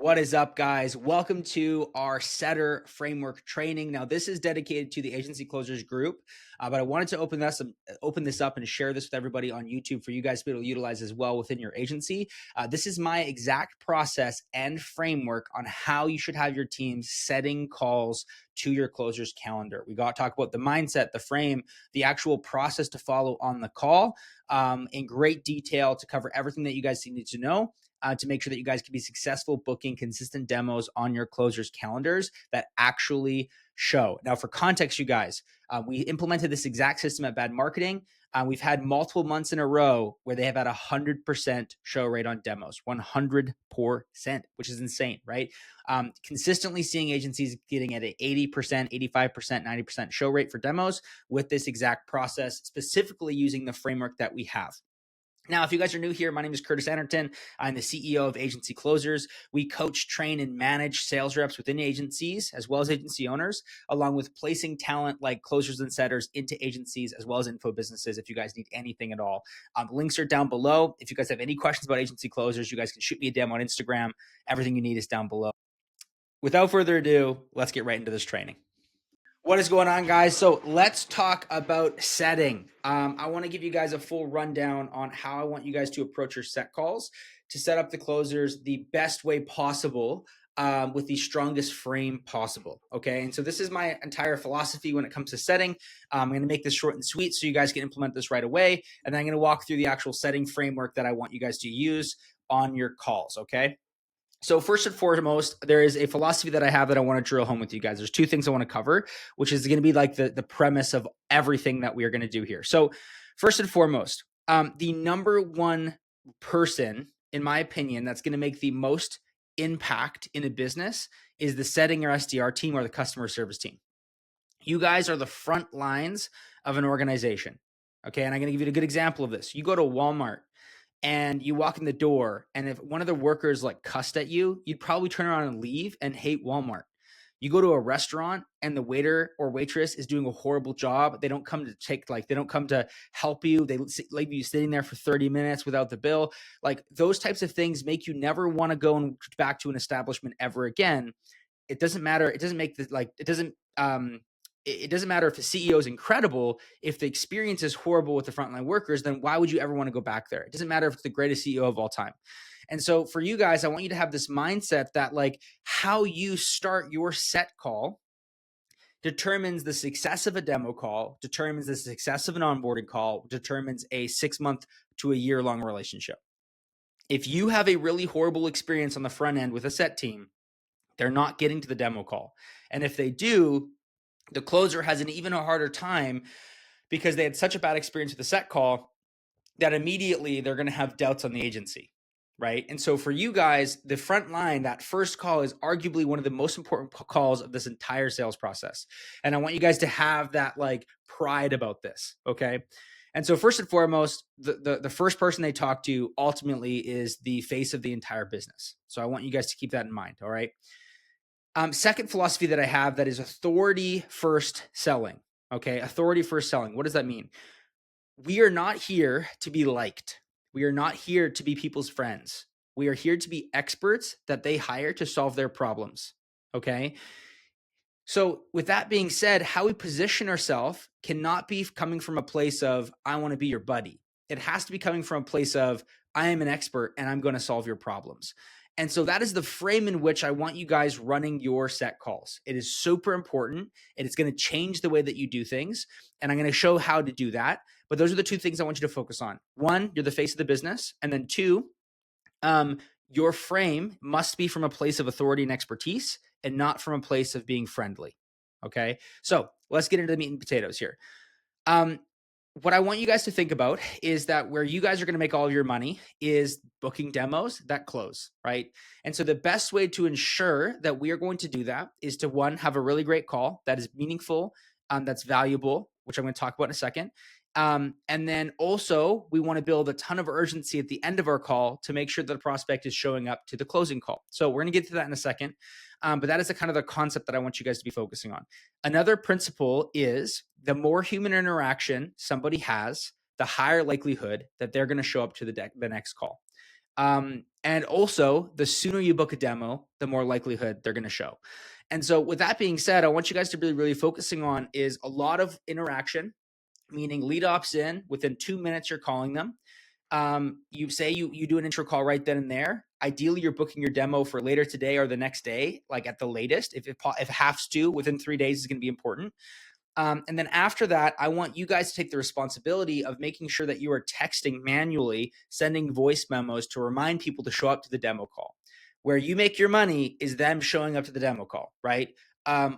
What is up, guys? Welcome to our setter framework training. Now, this is dedicated to the agency closers group, but I wanted to open this up and share this with everybody on YouTube for you guys to be able to utilize as well within your agency. This is my exact process and framework on how you should have your team setting calls to your closers calendar. We got to talk about the mindset, the frame, the actual process to follow on the call in great detail to cover everything that you guys need to know. To make sure that you guys can be successful booking consistent demos on your closers calendars that actually show. Now, for context, you guys, we implemented this exact system at Bad Marketing. We've had multiple months in a row where they have had 100% show rate on demos, 100%, which is insane, right? Consistently seeing agencies getting at an 80%, 85%, 90% show rate for demos with this exact process, specifically using the framework that we have. Now, if you guys are new here, my name is Kurtanderton. I'm the CEO of Agency Closers. We coach, train, and manage sales reps within agencies, as well as agency owners, along with placing talent like closers and setters into agencies, as well as info businesses if you guys need anything at all. The links are down below. If you guys have any questions about agency closers, you guys can shoot me a DM on Instagram. Everything you need is down below. Without further ado, let's get right into this training. What is going on, guys? So let's talk about setting. I want to give you guys a full rundown on how I want you guys to approach your set calls to set up the closers the best way possible with the strongest frame possible. Okay. And so this is my entire philosophy when it comes to setting. I'm going to make this short and sweet so you guys can implement this right away. And then I'm going to walk through the actual setting framework that I want you guys to use on your calls. Okay. So first and foremost, there is a philosophy that I have that I want to drill home with you guys. There's two things I want to cover, which is going to be like the premise of everything that we are going to do here. So first and foremost, the number one person, in my opinion, that's going to make the most impact in a business is the setting or SDR team or the customer service team. You guys are the front lines of an organization. Okay. And I'm going to give you a good example of this. You go to Walmart and you walk in the door, and if one of the workers like cussed at you, you'd probably turn around and leave and hate Walmart. You go to a restaurant and the waiter or waitress is doing a horrible job. They don't come to help you. They leave you sitting there for 30 minutes without the bill. Like those types of things make you never want to go back to an establishment ever again. It doesn't matter. It doesn't make it doesn't matter if the CEO is incredible. If the experience is horrible with the frontline workers, then why would you ever want to go back there? It doesn't matter if it's the greatest CEO of all time. And so for you guys, I want you to have this mindset that like how you start your set call determines the success of a demo call, determines the success of an onboarding call, determines a 6 month to a year long relationship. If you have a really horrible experience on the front end with a set team, they're not getting to the demo call. And if they do, the closer has an even harder time because they had such a bad experience with the set call that immediately they're going to have doubts on the agency, right? And so for you guys, the front line, that first call is arguably one of the most important calls of this entire sales process. And I want you guys to have that like pride about this, okay? And so first and foremost, the first person they talk to ultimately is the face of the entire business. So I want you guys to keep that in mind, all right? Second philosophy that I have that is authority first selling. Okay, authority first selling. What does that mean? We are not here to be liked. We are not here to be people's friends. We are here to be experts that they hire to solve their problems. Okay. So with that being said, how we position ourselves cannot be coming from a place of, I want to be your buddy. It has to be coming from a place of, I am an expert and I'm going to solve your problems. And so that is the frame in which I want you guys running your set calls. It is super important and it's going to change the way that you do things. And I'm going to show how to do that. But those are the two things I want you to focus on. One, you're the face of the business. And then two, your frame must be from a place of authority and expertise and not from a place of being friendly. Okay. So let's get into the meat and potatoes here. What I want you guys to think about is that where you guys are going to make all of your money is booking demos that close, right? And so the best way to ensure that we are going to do that is to, one, have a really great call that is meaningful, that's valuable, which I'm going to talk about in a second. And then also we want to build a ton of urgency at the end of our call to make sure that the prospect is showing up to the closing call. So we're going to get to that in a second. But that is the kind of the concept that I want you guys to be focusing on. Another principle is the more human interaction somebody has, the higher likelihood that they're going to show up to the next call. And also, the sooner you book a demo, the more likelihood they're going to show. And so with that being said, I want you guys to be really focusing on is a lot of interaction, meaning lead ops in within 2 minutes, you're calling them. You say you do an intro call right then and there. Ideally, you're booking your demo for later today or the next day, like at the latest. If it has to, within 3 days is going to be important. And then after that, I want you guys to take the responsibility of making sure that you are texting manually, sending voice memos to remind people to show up to the demo call. Where you make your money is them showing up to the demo call, right?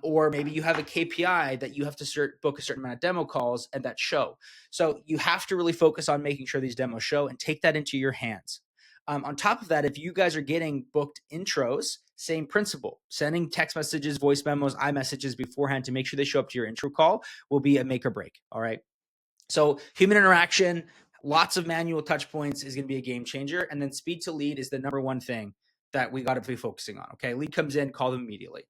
Or maybe you have a KPI that you have to book a certain amount of demo calls and that show. So you have to really focus on making sure these demos show and take that into your hands. On top of that, if you guys are getting booked intros, same principle. Sending text messages, voice memos, iMessages beforehand to make sure they show up to your intro call will be a make or break. All right. So human interaction, lots of manual touch points is going to be a game changer. And then speed to lead is the number one thing that we got to be focusing on. Okay. Lead comes in, call them immediately.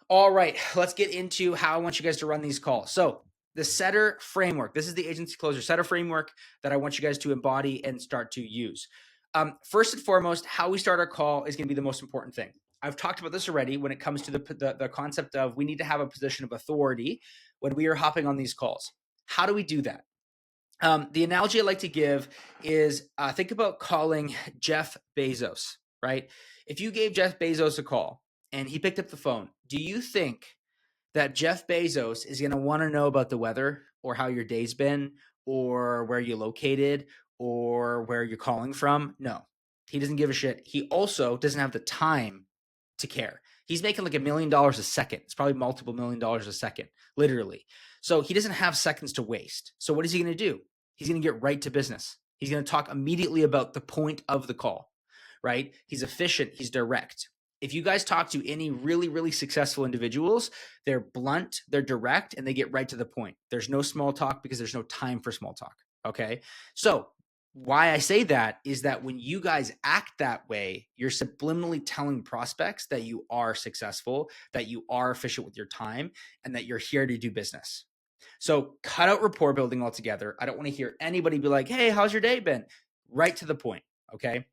All right. Let's get into how I want you guys to run these calls. So the setter framework, this is the agency closer setter framework that I want you guys to embody and start to use. First and foremost, how we start our call is going to be the most important thing. I've talked about this already when it comes to the concept of we need to have a position of authority when we are hopping on these calls. How do we do that? The analogy I like to give is think about calling Jeff Bezos, right? If you gave Jeff Bezos a call and he picked up the phone, do you think that Jeff Bezos is going to want to know about the weather or how your day's been or where you're located or where you're calling from? No, he doesn't give a shit. He also doesn't have the time to care. He's making like $1 million a second. It's probably multiple $1 million a second, literally. So he doesn't have seconds to waste. So what is he going to do? He's going to get right to business. He's going to talk immediately about the point of the call, right? He's efficient. He's direct. If you guys talk to any really, really successful individuals, they're blunt, they're direct, and they get right to the point. There's no small talk because there's no time for small talk. Okay. So why I say that is that when you guys act that way, you're subliminally telling prospects that you are successful, that you are efficient with your time, and that you're here to do business. So cut out rapport building altogether. I don't want to hear anybody be like, hey, how's your day been? Right to the point. Okay.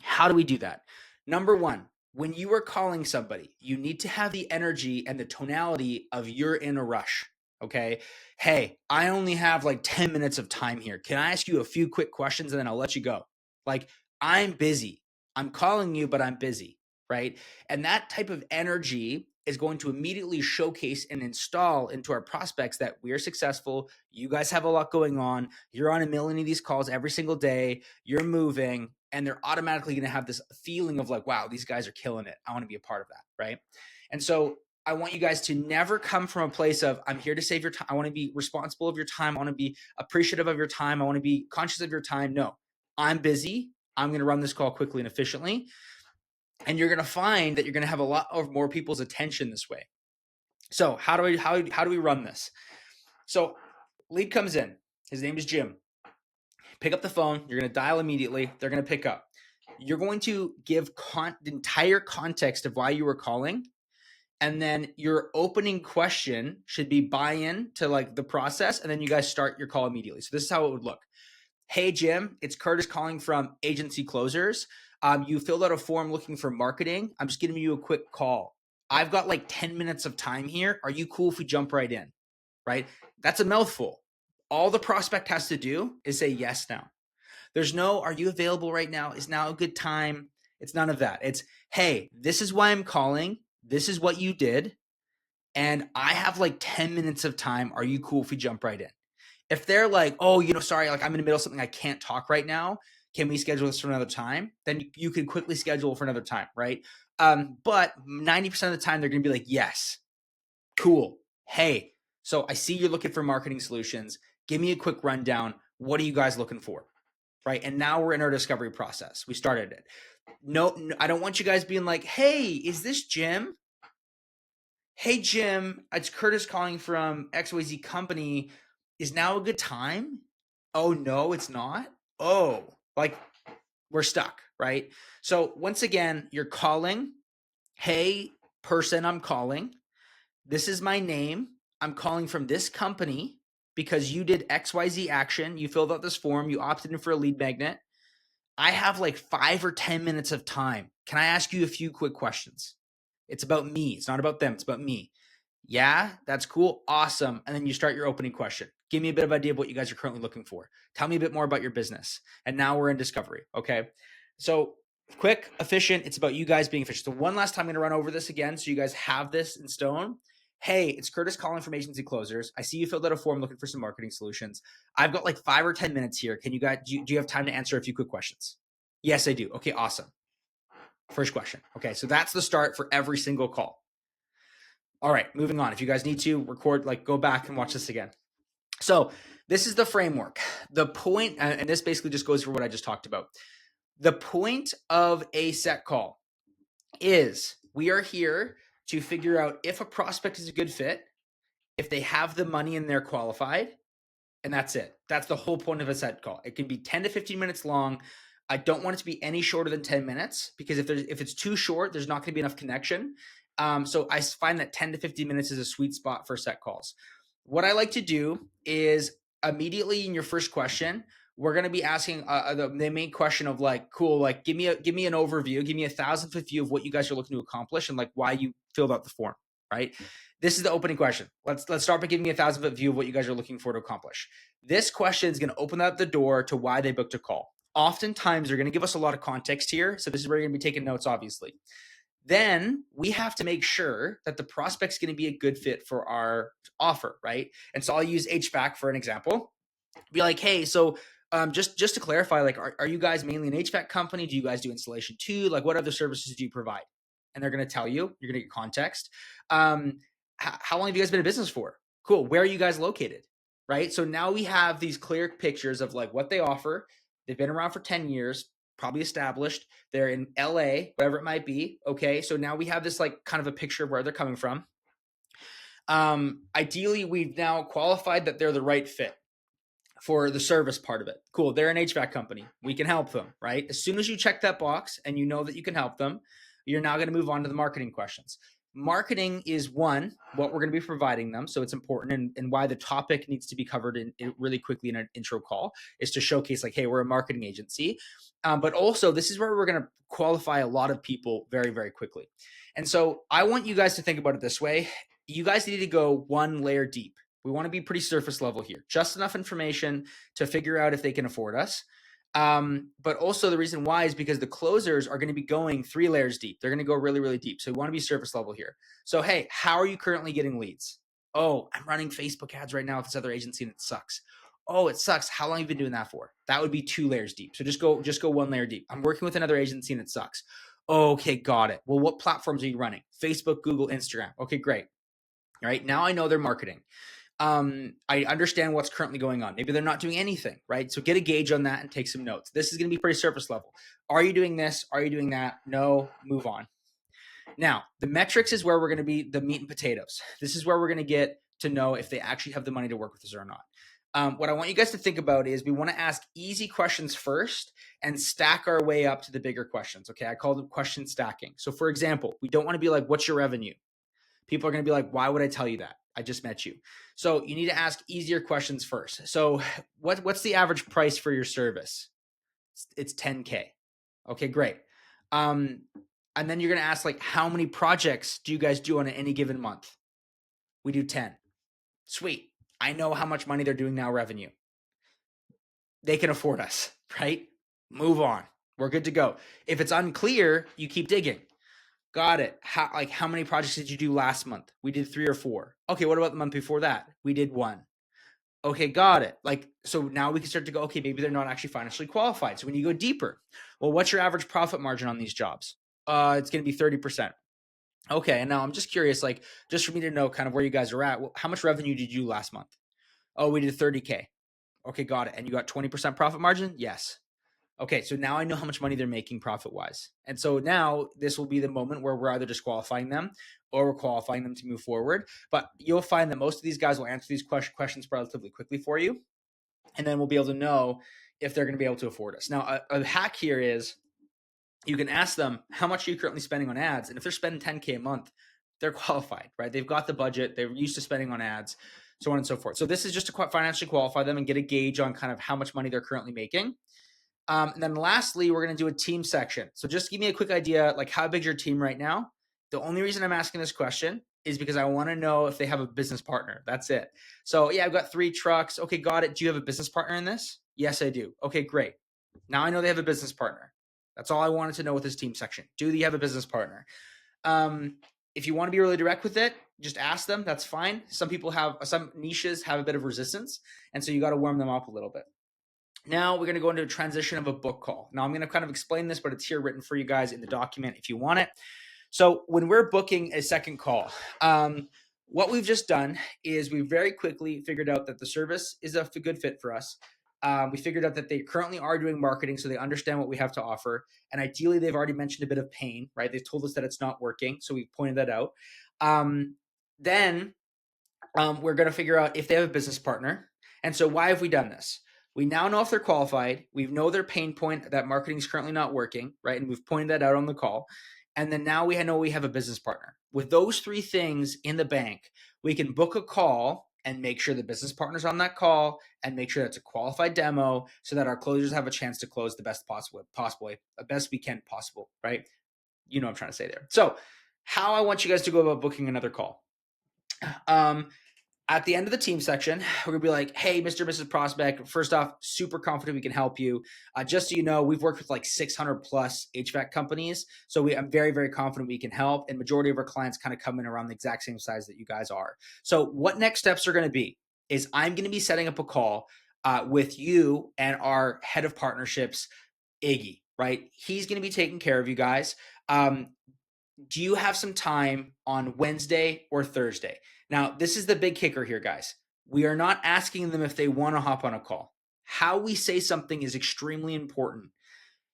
How do we do that? Number one, when you are calling somebody, you need to have the energy and the tonality of you're in a rush. Okay. Hey, I only have like 10 minutes of time here. Can I ask you a few quick questions and then I'll let you go? Like, I'm busy. I'm calling you, but I'm busy. Right. And that type of energy is going to immediately showcase and install into our prospects that we are successful. You guys have a lot going on. You're on a million of these calls every single day. You're moving, and they're automatically going to have this feeling of like, wow, these guys are killing it. I want to be a part of that. Right. And so I want you guys to never come from a place of, I'm here to save your time. I want to be responsible of your time. I want to be appreciative of your time. I want to be conscious of your time. No, I'm busy. I'm going to run this call quickly and efficiently. And you're going to find that you're going to have a lot of more people's attention this way. So how do we run this? So lead comes in. His name is Jim. Pick up the phone. You're going to dial immediately. They're going to pick up. You're going to give the entire context of why you were calling. And then your opening question should be buy-in to like the process. And then you guys start your call immediately. So this is how it would look. Hey, Jim, it's Curtis calling from Agency Closers. You filled out a form looking for marketing. I'm just giving you a quick call. I've got like 10 minutes of time here. Are you cool if we jump right in? Right? That's a mouthful. All the prospect has to do is say yes now. There's no, are you available right now? Is now a good time? It's none of that. It's, hey, this is why I'm calling. This is what you did. And I have like 10 minutes of time. Are you cool if we jump right in? If they're like, oh, sorry, like I'm in the middle of something, I can't talk right now. Can we schedule this for another time? Then you can quickly schedule for another time, right? But 90% of the time, they're going to be like, yes, cool. Hey, so I see you're looking for marketing solutions. Give me a quick rundown. What are you guys looking for? Right? And now we're in our discovery process. We started it. No, I don't want you guys being like, hey, is this Jim? Hey, Jim, it's Curtis calling from XYZ company. Is now a good time? Oh, no, it's not. Oh, like we're stuck, right? So once again, you're calling. Hey, person, I'm calling. This is my name. I'm calling from this company because you did XYZ action. You filled out this form. You opted in for a lead magnet. I have like 5 or 10 minutes of time. Can I ask you a few quick questions? It's about me. It's not about them. It's about me. Yeah, that's cool. Awesome. And then you start your opening question. Give me a bit of idea of what you guys are currently looking for. Tell me a bit more about your business. And now we're in discovery. Okay. So quick, efficient. It's about you guys being efficient. So one last time, I'm going to run over this again so you guys have this in stone. Hey, it's Curtis calling from Agency Closers. I see you filled out a form looking for some marketing solutions. I've got like 5 or 10 minutes here. Can you guys, do you have time to answer a few quick questions? Yes, I do. Okay, awesome. First question. Okay, so that's the start for every single call. All right, moving on. If you guys need to record, like go back and watch this again. So this is the framework. The point, and this basically just goes for what I just talked about. The point of a set call is we are here to figure out if a prospect is a good fit, if they have the money and they're qualified, and that's it. That's the whole point of a set call. It can be 10 to 15 minutes long. I don't want it to be any shorter than 10 minutes because if it's too short, there's not going to be enough connection. So I find that 10 to 15 minutes is a sweet spot for set calls. What I like to do is immediately in your first question, we're going to be asking the main question of like, cool, like give me an overview, give me 1,000-foot view of what you guys are looking to accomplish and like why you filled out the form, right? This is the opening question. Let's start by giving me 1,000-foot view of what you guys are looking for to accomplish. This question is going to open up the door to why they booked a call. Oftentimes, they're going to give us a lot of context here. So this is where you're going to be taking notes, obviously. Then we have to make sure that the prospect's going to be a good fit for our offer, right? And so I'll use HVAC for an example. Be like, hey, so just to clarify, like, are you guys mainly an HVAC company? Do you guys do installation too? Like, what other services do you provide? And they're going to tell you. You're going to get context. How long have you guys been in business for? Cool. Where are you guys located? Right? So now we have these clear pictures of like what they offer. They've been around for 10 years, probably established. They're in LA, whatever it might be. Okay. So now we have this like kind of a picture of where they're coming from. Ideally, we've now qualified that they're the right fit for the service part of it. Cool. They're an HVAC company. We can help them, right? As soon as you check that box and you know that you can help them, you're now going to move on to the marketing questions. Marketing is one, what we're going to be providing them. So it's important and why the topic needs to be covered in really quickly in an intro call is to showcase like, hey, we're a marketing agency. But also this is where we're going to qualify a lot of people very, very quickly. And so I want you guys to think about it this way. You guys need to go one layer deep. We want to be pretty surface level here, just enough information to figure out if they can afford us. But also the reason why is because the closers are going to be going 3 layers deep. They're going to go really, really deep. So we want to be surface level here. So, hey, how are you currently getting leads? Oh, I'm running Facebook ads right now with this other agency and it sucks. Oh, it sucks. How long have you been doing that for? That would be 2 layers deep. So just go 1 layer deep. I'm working with another agency and it sucks. Okay, got it. Well, what platforms are you running? Facebook, Google, Instagram. Okay, great. All right. Now I know they're marketing. I understand what's currently going on. Maybe they're not doing anything, right? So get a gauge on that and take some notes. This is going to be pretty surface level. Are you doing this? Are you doing that? No, move on. Now, the metrics is where we're going to be the meat and potatoes. This is where we're going to get to know if they actually have the money to work with us or not. What I want you guys to think about is we want to ask easy questions first and stack our way up to the bigger questions. Okay, I call them question stacking. So for example, we don't want to be like, what's your revenue? People are going to be like, why would I tell you that? I just met you. So you need to ask easier questions first. So what's the average price for your service? It's 10K. Okay, great. And then you're going to ask like, how many projects do you guys do on any given month? We do 10. Sweet. I know how much money they're doing now revenue. They can afford us, right? Move on. We're good to go. If it's unclear, you keep digging. Got it. How many projects did you do last month? We did 3 or 4. Okay, what about the month before that? We did 1. Okay, got it. So now we can start to go, okay, maybe they're not actually financially qualified. So when you go deeper, well, what's your average profit margin on these jobs? It's going to be 30%. Okay, and now I'm just curious, like, just for me to know kind of where you guys are at. How much revenue did you do last month? Oh, we did 30K. Okay, got it. And you got 20% profit margin? Yes. Okay, so now I know how much money they're making profit-wise. And so now this will be the moment where we're either disqualifying them or we're qualifying them to move forward. But you'll find that most of these guys will answer these questions relatively quickly for you. And then we'll be able to know if they're going to be able to afford us. Now, a hack here is you can ask them, how much are you currently spending on ads? And if they're spending 10K a month, they're qualified, right? They've got the budget. They're used to spending on ads, so on and so forth. So this is just to financially qualify them and get a gauge on kind of how much money they're currently making. And then lastly, we're going to do a team section. So just give me a quick idea, like how big's your team right now? The only reason I'm asking this question is because I want to know if they have a business partner. That's it. So yeah, I've got 3 trucks. Okay, got it. Do you have a business partner in this? Yes, I do. Okay, great. Now I know they have a business partner. That's all I wanted to know with this team section. Do they have a business partner? If you want to be really direct with it, just ask them. That's fine. Some niches have a bit of resistance, and so you got to warm them up a little bit. Now we're going to go into a transition of a book call. Now I'm going to kind of explain this, but it's here written for you guys in the document if you want it. So when we're booking a second call, what we've just done is we very quickly figured out that the service is a good fit for us. We figured out that they currently are doing marketing, so they understand what we have to offer. And ideally, they've already mentioned a bit of pain, right? They've told us that it's not working, so we've pointed that out. Then we're going to figure out if they have a business partner. And so why have we done this? We now know if they're qualified. We know their pain point, that marketing is currently not working, right? And we've pointed that out on the call. And then now we know we have a business partner. With those 3 things in the bank, we can book a call and make sure the business partner's on that call and make sure that's a qualified demo so that our closers have a chance to close the best best we can possible, right? You know what I'm trying to say there. So how I want you guys to go about booking another call. At the end of the team section, we're gonna be like, hey, Mr. and Mrs. Prospect, first off, super confident we can help you. Just so you know, we've worked with like 600 plus HVAC companies. So I'm very, very confident we can help. And majority of our clients kind of come in around the exact same size that you guys are. So what next steps are going to be is I'm going to be setting up a call with you and our head of partnerships, Iggy, right? He's going to be taking care of you guys. Do you have some time on Wednesday or Thursday? Now, this is the big kicker here, guys. We are not asking them if they want to hop on a call. How we say something is extremely important.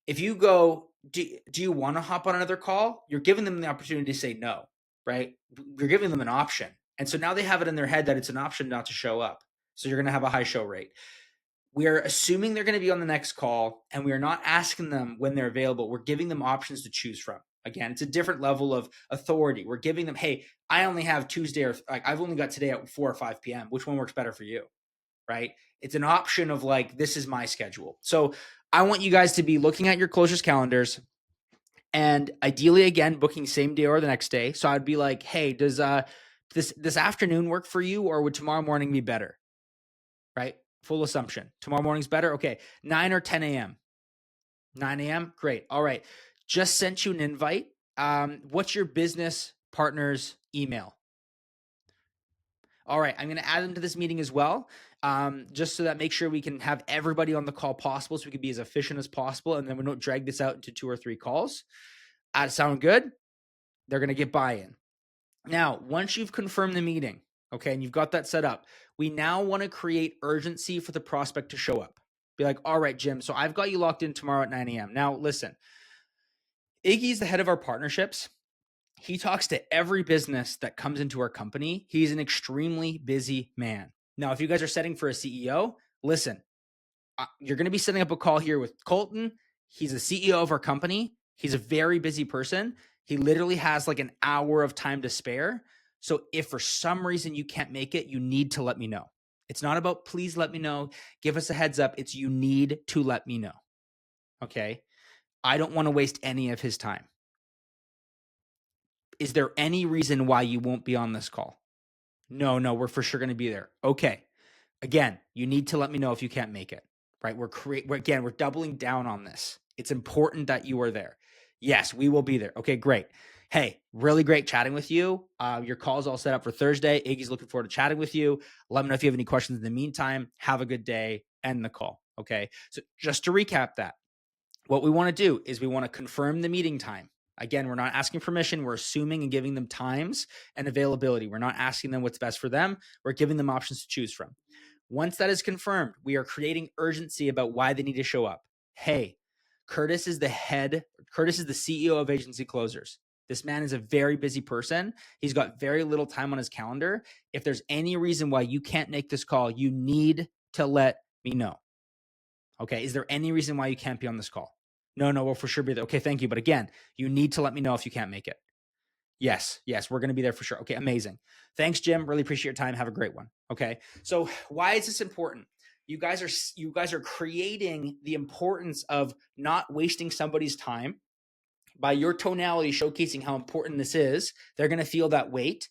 If you go, do you want to hop on another call? You're giving them the opportunity to say no, right? You're giving them an option. And so now they have it in their head that it's an option not to show up. So you're going to have a high show rate. We are assuming they're going to be on the next call, and we are not asking them when they're available. We're giving them options to choose from. Again, it's a different level of authority. We're giving them, hey, I only have Tuesday, or like I've only got today at 4 or 5 p.m. Which one works better for you, right? It's an option of like, this is my schedule. So I want you guys to be looking at your closures calendars and ideally, again, booking same day or the next day. So I'd be like, hey, does this afternoon work for you, or would tomorrow morning be better, right? Full assumption. Tomorrow morning's better. Okay. 9 or 10 a.m. 9 a.m. Great. All right. Just sent you an invite. What's your business partner's email? All right. I'm going to add them to this meeting as well, just so that make sure we can have everybody on the call possible so we can be as efficient as possible. And then we don't drag this out into 2 or 3 calls. Sound good? They're going to get buy-in. Now, once you've confirmed the meeting, okay, and you've got that set up, we now want to create urgency for the prospect to show up. Be like, all right, Jim, so I've got you locked in tomorrow at 9 a.m. Now, listen, Iggy's the head of our partnerships. He talks to every business that comes into our company. He's an extremely busy man. Now, if you guys are setting for a CEO, listen, you're going to be setting up a call here with Colton. He's a CEO of our company. He's a very busy person. He literally has like an hour of time to spare. So if for some reason you can't make it, you need to let me know. It's not about please let me know, give us a heads up. It's you need to let me know. Okay. I don't want to waste any of his time. Is there any reason why you won't be on this call? No, we're for sure going to be there. Okay. Again, you need to let me know if you can't make it, right? We're doubling down on this. It's important that you are there. Yes, we will be there. Okay, great. Hey, really great chatting with you. Your call's all set up for Thursday. Iggy's looking forward to chatting with you. Let me know if you have any questions in the meantime. Have a good day. End the call. Okay. So just to recap that, what we want to do is we want to confirm the meeting time. Again, we're not asking permission. We're assuming and giving them times and availability. We're not asking them what's best for them. We're giving them options to choose from. Once that is confirmed, we are creating urgency about why they need to show up. Hey, Curtis is the CEO of Agency Closers. This man is a very busy person. He's got very little time on his calendar. If there's any reason why you can't make this call, you need to let me know. Okay, is there any reason why you can't be on this call? No, we'll for sure be there. Okay, thank you. But again, you need to let me know if you can't make it. Yes, we're going to be there for sure. Okay, amazing. Thanks, Jim. Really appreciate your time. Have a great one. Okay, so why is this important? you guys are creating the importance of not wasting somebody's time by your tonality showcasing how important this is. They're going to feel that weight.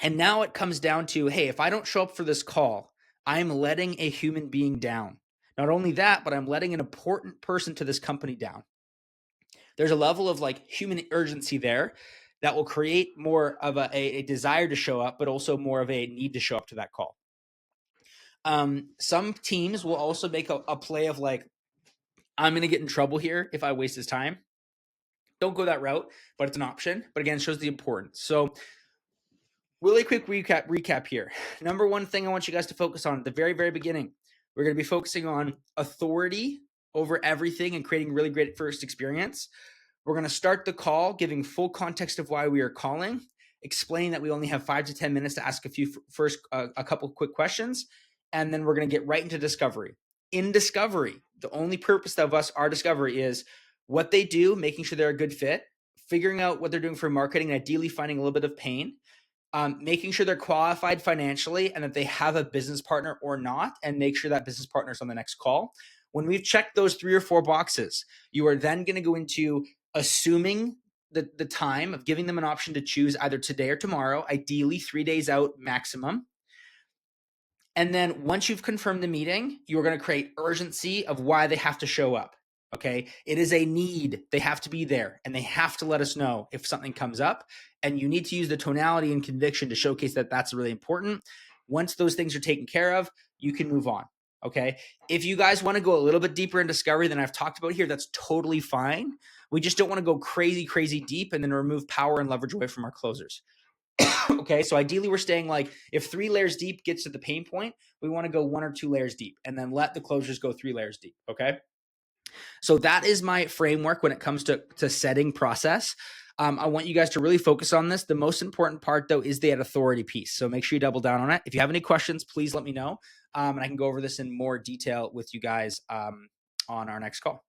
And now it comes down to, hey, if I don't show up for this call, I'm letting a human being down. Not only that, but I'm letting an important person to this company down. There's a level of like human urgency there that will create more of a desire to show up, but also more of a need to show up to that call. Some teams will also make a play of like, I'm going to get in trouble here if I waste his time. Don't go that route, but it's an option. But again, it shows the importance. So really quick recap here. Number one thing I want you guys to focus on at the very, very beginning, we're going to be focusing on authority over everything and creating really great first experience. We're going to start the call giving full context of why we are calling, explaining that we only have 5 to 10 minutes to ask a couple quick questions, and then we're going to get right into discovery. In discovery, the only purpose of our discovery is what they do, making sure they're a good fit, figuring out what they're doing for marketing, and ideally finding a little bit of pain, making sure they're qualified financially and that they have a business partner or not, and make sure that business partner is on the next call. When we've checked those 3 or 4 boxes, you are then going to go into assuming the time of giving them an option to choose either today or tomorrow, ideally 3 days out maximum. And then once you've confirmed the meeting, you're going to create urgency of why they have to show up. Okay. It is a need. They have to be there and they have to let us know if something comes up, and you need to use the tonality and conviction to showcase that that's really important. Once those things are taken care of, you can move on. Okay. If you guys want to go a little bit deeper in discovery than I've talked about here, that's totally fine. We just don't want to go crazy, crazy deep and then remove power and leverage away from our closers. Okay. So ideally we're staying like, if 3 layers deep gets to the pain point, we want to go 1 or 2 layers deep and then let the closers go 3 layers deep. Okay. So that is my framework when it comes to setting process. I want you guys to really focus on this. The most important part, though, is the authority piece. So make sure you double down on it. If you have any questions, please let me know. And I can go over this in more detail with you guys on our next call.